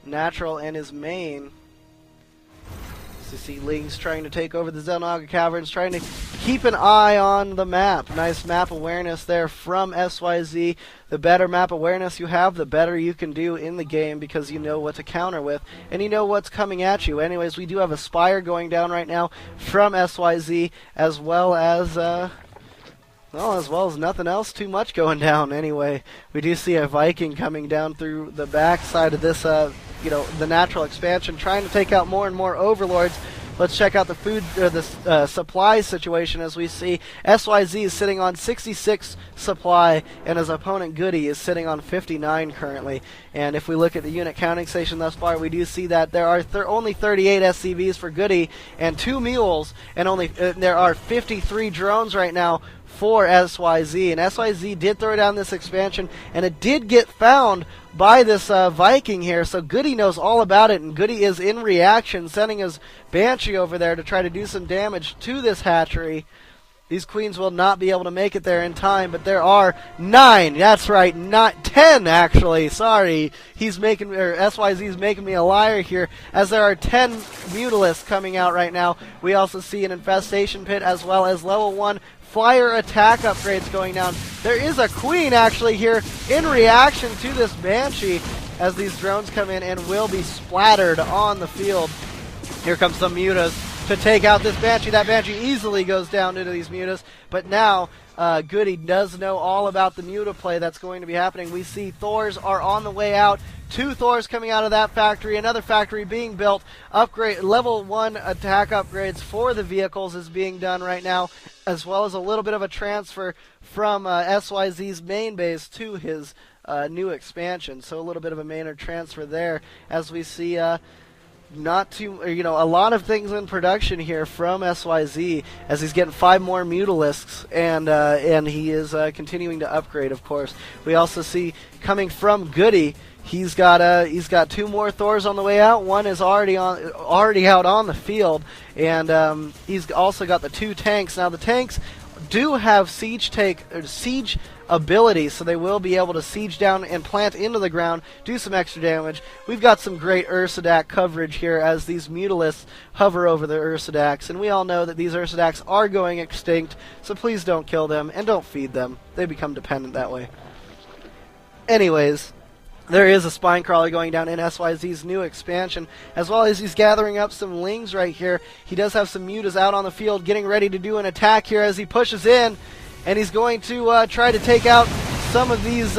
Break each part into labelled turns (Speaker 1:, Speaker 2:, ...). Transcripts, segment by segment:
Speaker 1: natural and his main. So you see Lings trying to take over the Xel'Naga Caverns, trying to keep an eye on the map. Nice map awareness there from SYZ. The better map awareness you have, the better you can do in the game because you know what to counter with and you know what's coming at you. Anyways, we do have a Spire going down right now from SYZ as well as nothing else too much going down anyway. We do see a Viking coming down through the back side of this, the natural expansion, trying to take out more and more overlords. Let's check out the food or the supply situation as we see SYZ is sitting on 66 supply and his opponent Goody is sitting on 59 currently. And if we look at the unit counting station thus far, we do see that there are only 38 SCVs for Goody and 2 mules, and only there are 53 drones right now for SYZ. And SYZ did throw down this expansion, and it did get found by this Viking here, so Goody knows all about it, and Goody is in reaction, sending his Banshee over there to try to do some damage to this hatchery. These queens will not be able to make it there in time, but there are 9. That's right, not 10 actually. Sorry, SYZ's making me a liar here, as there are 10 Mutalisks coming out right now. We also see an infestation pit as well as level 1 flyer attack upgrades going down. There is a queen actually here in reaction to this Banshee as these drones come in and will be splattered on the field. Here comes some mutas to take out this Banshee. That Banshee easily goes down into these mutas, but now Goody does know all about the muta play that's going to be happening. We see Thors are on the way out. 2 Thors coming out of that factory. Another factory being built. Upgrade level 1 attack upgrades for the vehicles is being done right now, as well as a little bit of a transfer from SYZ's main base to his new expansion. So a little bit of a Maynard transfer there, as we see a lot of things in production here from SYZ, as he's getting 5 more Mutalisks, and he is continuing to upgrade. Of course, we also see coming from Goody, he's got 2 more Thors on the way out. One is already out on the field, and he's also got the 2 tanks. Now the tanks do have siege ability, so they will be able to siege down and plant into the ground, do some extra damage. We've got some great Ursadak coverage here as these Mutalisks hover over the Ursadacs, and we all know that these Ursadacs are going extinct, so please don't kill them and don't feed them. They become dependent that way. Anyways, there is a spine crawler going down in SYZ's new expansion, as well as he's gathering up some Lings right here. He does have some mutas out on the field getting ready to do an attack here as he pushes in, and he's going to try to take out some of these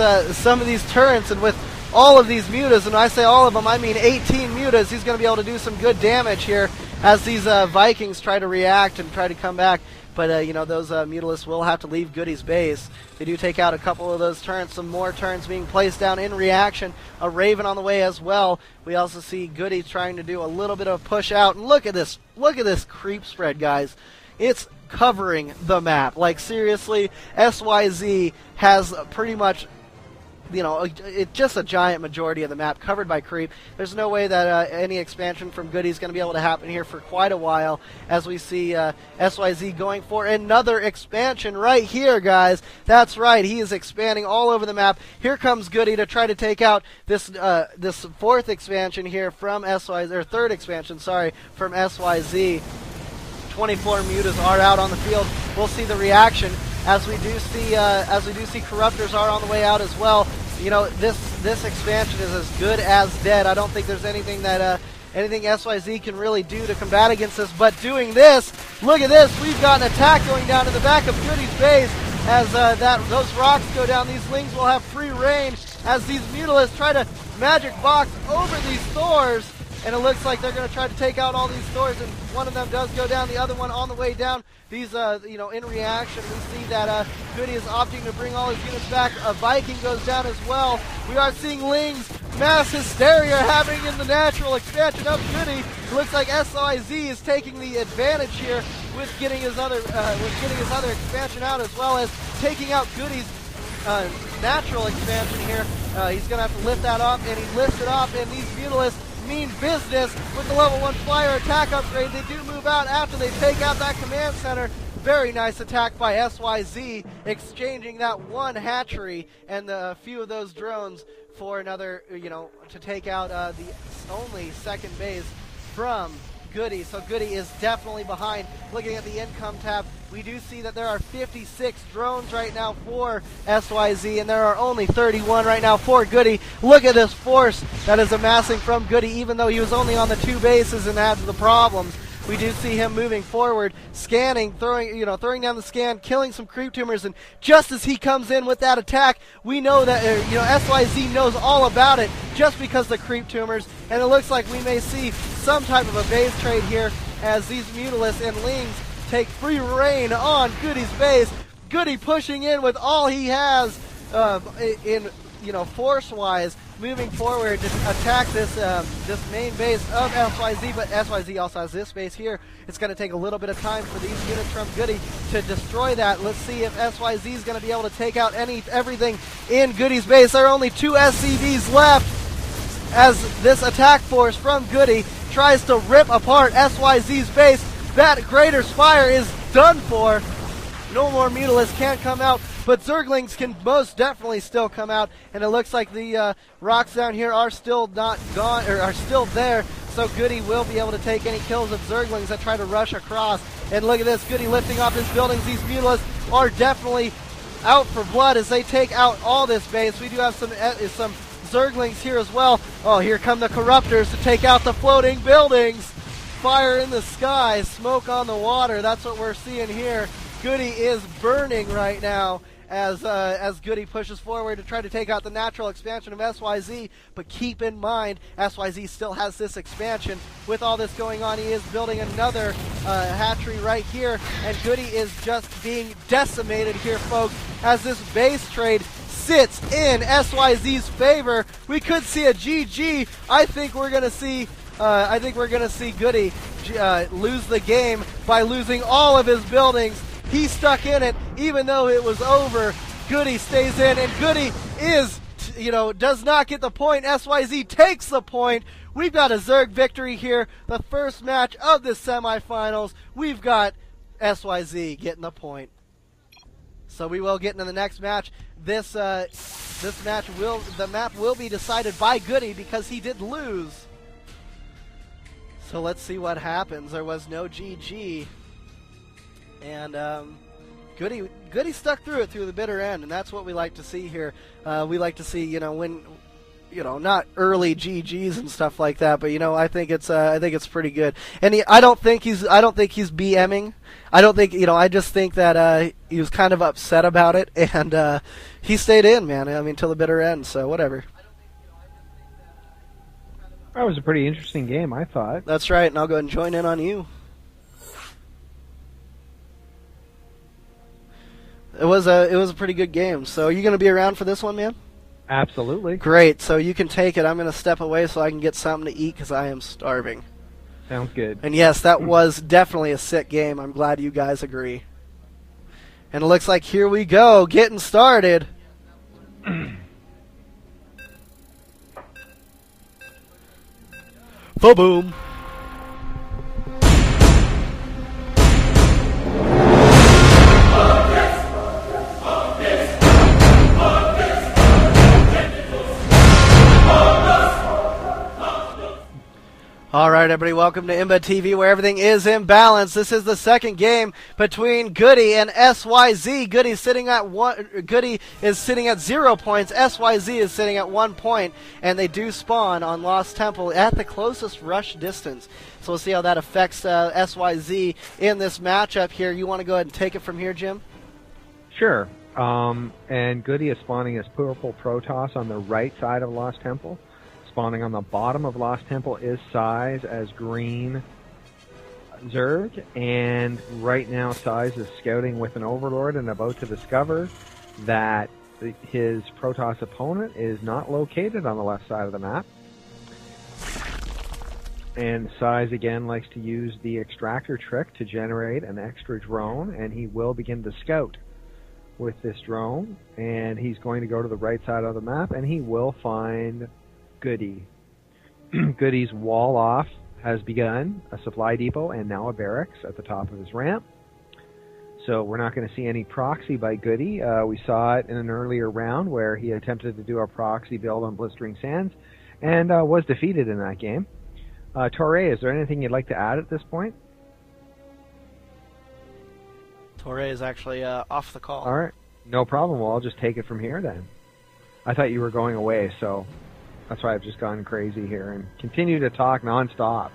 Speaker 1: turrets. And with all of these mutas, and when I say all of them, I mean 18 mutas, he's going to be able to do some good damage here as these Vikings try to react and try to come back. But, those Mutalisks will have to leave Goody's base. They do take out a couple of those turrets. Some more turrets being placed down in reaction. A Raven on the way as well. We also see Goody trying to do a little bit of a push out. And look at this. Look at this creep spread, guys. It's covering the map. Like, seriously, SYZ has pretty much, it's just a giant majority of the map covered by creep. There's no way that any expansion from Goody is going to be able to happen here for quite a while, as we see SYZ going for another expansion right here, guys. That's right, he is expanding all over the map. Here comes Goody to try to take out this 4th expansion here from SYZ, or 3rd expansion, sorry, from SYZ. 24 mutas are out on the field. We'll see the reaction as we do see Corruptors are on the way out as well. This expansion is as good as dead. I don't think there's anything that anything SYZ can really do to combat against this. But doing this, look at this. We've got an attack going down in the back of Goody's base as those rocks go down. These Lings will have free reign as these Mutalisks try to magic box over these Thors. And it looks like they're going to try to take out all these Thors, and one of them does go down, the other one on the way down. These, in reaction, we see that Goody is opting to bring all his units back. A Viking goes down as well. We are seeing Lings, mass hysteria happening in the natural expansion of Goody. It looks like SYZ is taking the advantage here with getting his other expansion out, as well as taking out Goody's natural expansion here. He's going to have to lift that up, and he lifts it up, and these Mutalisks mean business with the level 1 flyer attack upgrade. They do move out after they take out that command center. Very nice attack by SYZ, exchanging that one hatchery and a few of those drones for another, to take out the only second base from Goody. So Goody is definitely behind. Looking at the income tab, we do see that there are 56 drones right now for SYZ, and there are only 31 right now for Goody. Look at this force that is amassing from Goody, even though he was only on the 2 bases and had the problems. We do see him moving forward, scanning, throwing down the scan, killing some creep tumors, and just as he comes in with that attack, we know that SYZ knows all about it just because the creep tumors, and it looks like we may see some type of a base trade here as these Mutalisks and Lings take free reign on Goody's base. Goody pushing in with all he has force-wise, moving forward to attack this main base of SYZ, but SYZ also has this base here. It's going to take a little bit of time for these units from Goody to destroy that. Let's see if SYZ is going to be able to take out everything in Goody's base. There are only 2 SCVs left as this attack force from Goody tries to rip apart SYZ's base. That Greater Spire is done for. No more Mutalisks can come out, but Zerglings can most definitely still come out, and it looks like the rocks down here are still not gone, or are still there, so Goody will be able to take any kills of Zerglings that try to rush across. And look at this, Goody lifting off his buildings. These Mutalisks are definitely out for blood as they take out all this base. We do have some Zerglings here as well. Oh, here come the Corruptors to take out the floating buildings. Fire in the sky, smoke on the water. That's what we're seeing here. Goody is burning right now as Goody pushes forward to try to take out the natural expansion of SYZ. But keep in mind, SYZ still has this expansion. With all this going on, he is building another hatchery right here, and Goody is just being decimated here, folks, as this base trade sits in SYZ's favor. We could see a GG. I think we're gonna see Goody lose the game by losing all of his buildings. He stuck in it, even though it was over. Goody stays in, and Goody does not get the point. SYZ takes the point. We've got a Zerg victory here. The first match of the semifinals. We've got SYZ getting the point. So we will get into the next match. This match the map will be decided by Goody because he did lose. So let's see what happens. There was no GG. And Goody stuck through it through the bitter end, and that's what we like to see here. We like to see, when, not early GGs and stuff like that, but I think it's pretty good. And I don't think he's BMing. I don't think, I just think that he was kind of upset about it, and he stayed in, man. I mean, till the bitter end. So whatever.
Speaker 2: That was a pretty interesting game, I thought.
Speaker 1: That's right, and I'll go ahead and join in on you. It was a pretty good game. So are you going to be around for this one, man?
Speaker 2: Absolutely.
Speaker 1: Great. So you can take it. I'm going to step away so I can get something to eat because I am starving.
Speaker 2: Sounds good.
Speaker 1: And yes, that was definitely a sick game. I'm glad you guys agree. And it looks like here we go, getting started. Boom. All right, everybody, welcome to Imba TV, where everything is in balance. This is the second game between Goody and SYZ. Goody is sitting at 0 points. SYZ is sitting at 1 point, and they do spawn on Lost Temple at the closest rush distance. So we'll see how that affects SYZ in this matchup here. You want to go ahead and take it from here, Jim?
Speaker 2: Sure. And Goody is spawning as purple Protoss on the right side of Lost Temple. Spawning on the bottom of Lost Temple is Size as green Zerg, and right now Size is scouting with an Overlord and about to discover that his Protoss opponent is not located on the left side of the map. And Size again likes to use the extractor trick to generate an extra drone, and he will begin to scout with this drone, and he's going to go to the right side of the map, and he will find Goody. Goody's wall off has begun, a supply depot, and now a barracks at the top of his ramp. So we're not going to see any proxy by Goody. We saw it in an earlier round where he attempted to do a proxy build on Blistering Sands and was defeated in that game. Torre, is there anything you'd like to add at this point?
Speaker 1: Torre is actually off the call.
Speaker 2: All right. No problem. Well, I'll just take it from here then. I thought you were going away, so that's why I've just gone crazy here and continue to talk nonstop.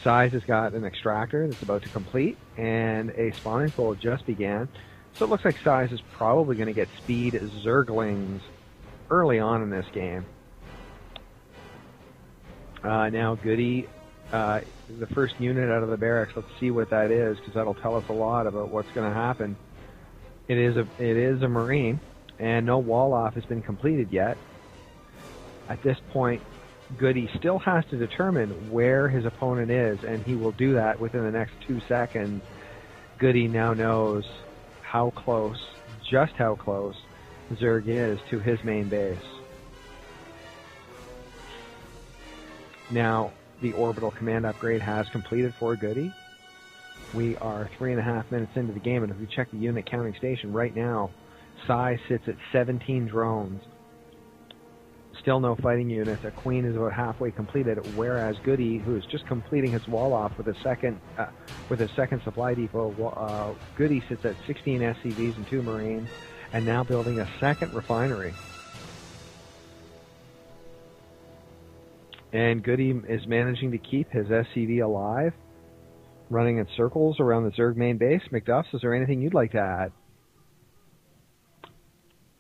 Speaker 2: Size has got an extractor that's about to complete, and a spawning pool just began. So it looks like Size is probably going to get speed Zerglings early on in this game. Now Goody, the first unit out of the barracks, let's see what that is, because that'll tell us a lot about what's going to happen. It is a Marine, and no wall off has been completed yet. At this point, Goody still has to determine where his opponent is, and he will do that within the next 2 seconds. Goody now knows how close, just how close, Zerg is to his main base. Now, the orbital command upgrade has completed for Goody. We are 3.5 minutes into the game, and if we check the unit counting station right now, Size sits at 17 drones. Still no fighting units. A Queen is about halfway completed, whereas Goody, who is just completing his wall off with a second supply depot, Goody sits at 16 SCVs and 2 Marines, and now building a second refinery. And Goody is managing to keep his SCV alive, running in circles around the Zerg main base. McDuffs, is there anything you'd like to add?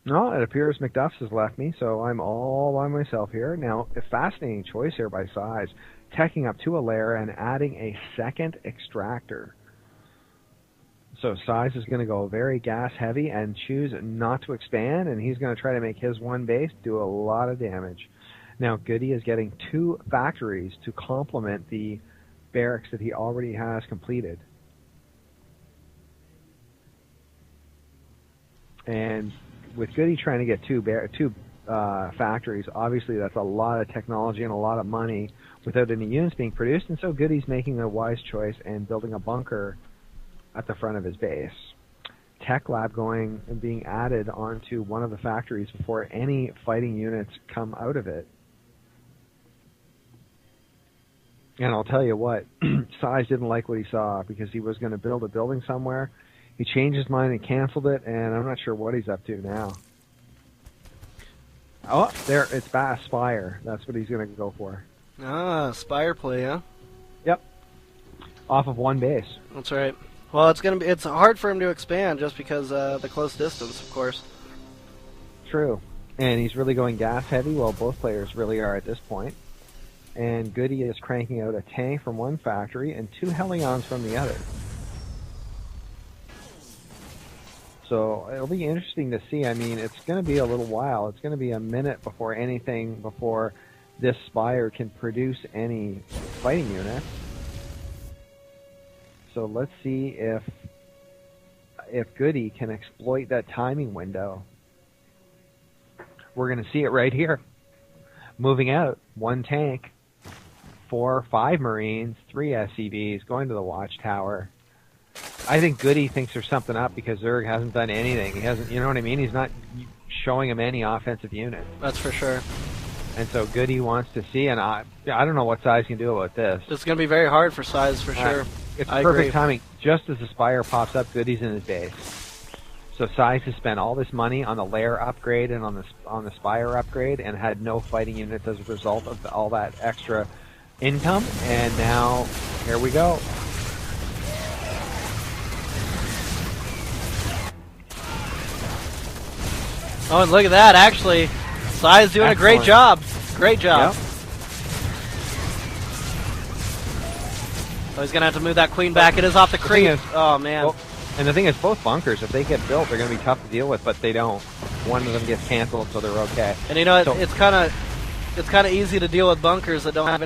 Speaker 2: No, it appears McDuffs has left me, so I'm all by myself here. Now, a fascinating choice here by Size, teching up to a lair and adding a second extractor. So Size is going to go very gas heavy and choose not to expand, and he's going to try to make his one base do a lot of damage. Now, Goody is getting 2 factories to complement the barracks that he already has completed. And with Goody trying to get 2 factories, obviously that's a lot of technology and a lot of money without any units being produced, and so Goody's making a wise choice and building a bunker at the front of his base. Tech lab going and being added onto one of the factories before any fighting units come out of it. And I'll tell you what, Size didn't like what he saw because he was going to build a building somewhere. He changed his mind and canceled it, and I'm not sure what he's up to now. Oh, there, it's Spire. That's what he's going to go for.
Speaker 1: Ah, Spire play, huh?
Speaker 2: Yep. Off of one base.
Speaker 1: That's right. Well, it's hard for him to expand just because the close distance, of course.
Speaker 2: True. And he's really going gas heavy, well, both players really are at this point. And Goody is cranking out a tank from one factory and 2 Hellions from the other. So it'll be interesting to see. I mean, it's going to be a little while. It's going to be a minute before this Spire can produce any fighting units. So let's see if Goody can exploit that timing window. We're going to see it right here. Moving out, 1 tank, 5 Marines, 3 SCVs, going to the watchtower. I think Goody thinks there's something up because Zerg hasn't done anything. He hasn't, you know what I mean? He's not showing him any offensive units.
Speaker 1: That's for sure.
Speaker 2: And so Goody wants to see, and I don't know what Size can do about this.
Speaker 1: It's going to be very hard for Size for sure.
Speaker 2: It's perfect timing. Just as the Spire pops up, Goody's in his base. So Size has spent all this money on the lair upgrade and on the Spire upgrade, and had no fighting units as a result of all that extra income. And now here we go.
Speaker 1: Oh, and look at that! Actually, Size doing a great job. Great job.
Speaker 2: Yep.
Speaker 1: Oh, he's gonna have to move that Queen back. It is off the creep. Oh man.
Speaker 2: Well, and the thing is, both bunkers, if they get built, they're going to be tough to deal with, but they don't. One of them gets canceled, so they're okay.
Speaker 1: And you know, it's kind of easy to deal with bunkers that don't have any